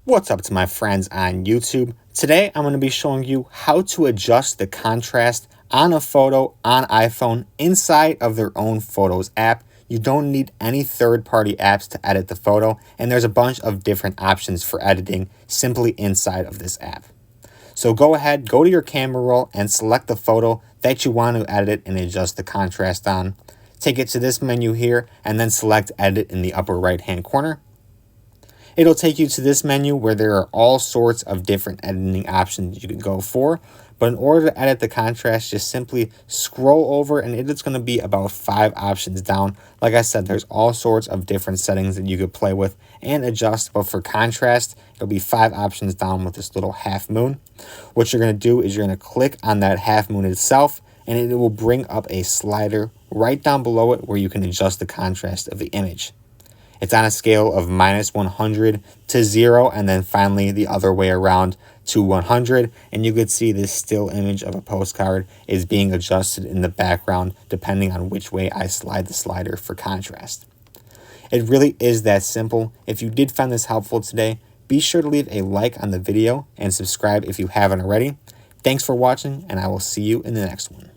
What's up to my friends on YouTube? Today I'm going to be showing you how to adjust the contrast on a photo on iPhone inside of their own Photos app. You don't need any third-party apps to edit the photo, and there's a bunch of different options for editing simply inside of this app. So go ahead, go to your camera roll and select the photo that you want to edit and adjust the contrast on. Take it to this menu here and then select Edit in the upper right-hand corner. It'll take you to this menu where there are all sorts of different editing options you can go for. But in order to edit the contrast, just simply scroll over and it's going to be about 5 options down. Like I said, there's all sorts of different settings that you could play with and adjust. But for contrast, it'll be 5 options down with this little half moon. What you're going to do is you're going to click on that half moon itself, and it will bring up a slider right down below it where you can adjust the contrast of the image. It's on a scale of -100 to 0, and then finally the other way around to 100. And you could see this still image of a postcard is being adjusted in the background depending on which way I slide the slider for contrast. It really is that simple. If you did find this helpful today, be sure to leave a like on the video and subscribe if you haven't already. Thanks for watching, and I will see you in the next one.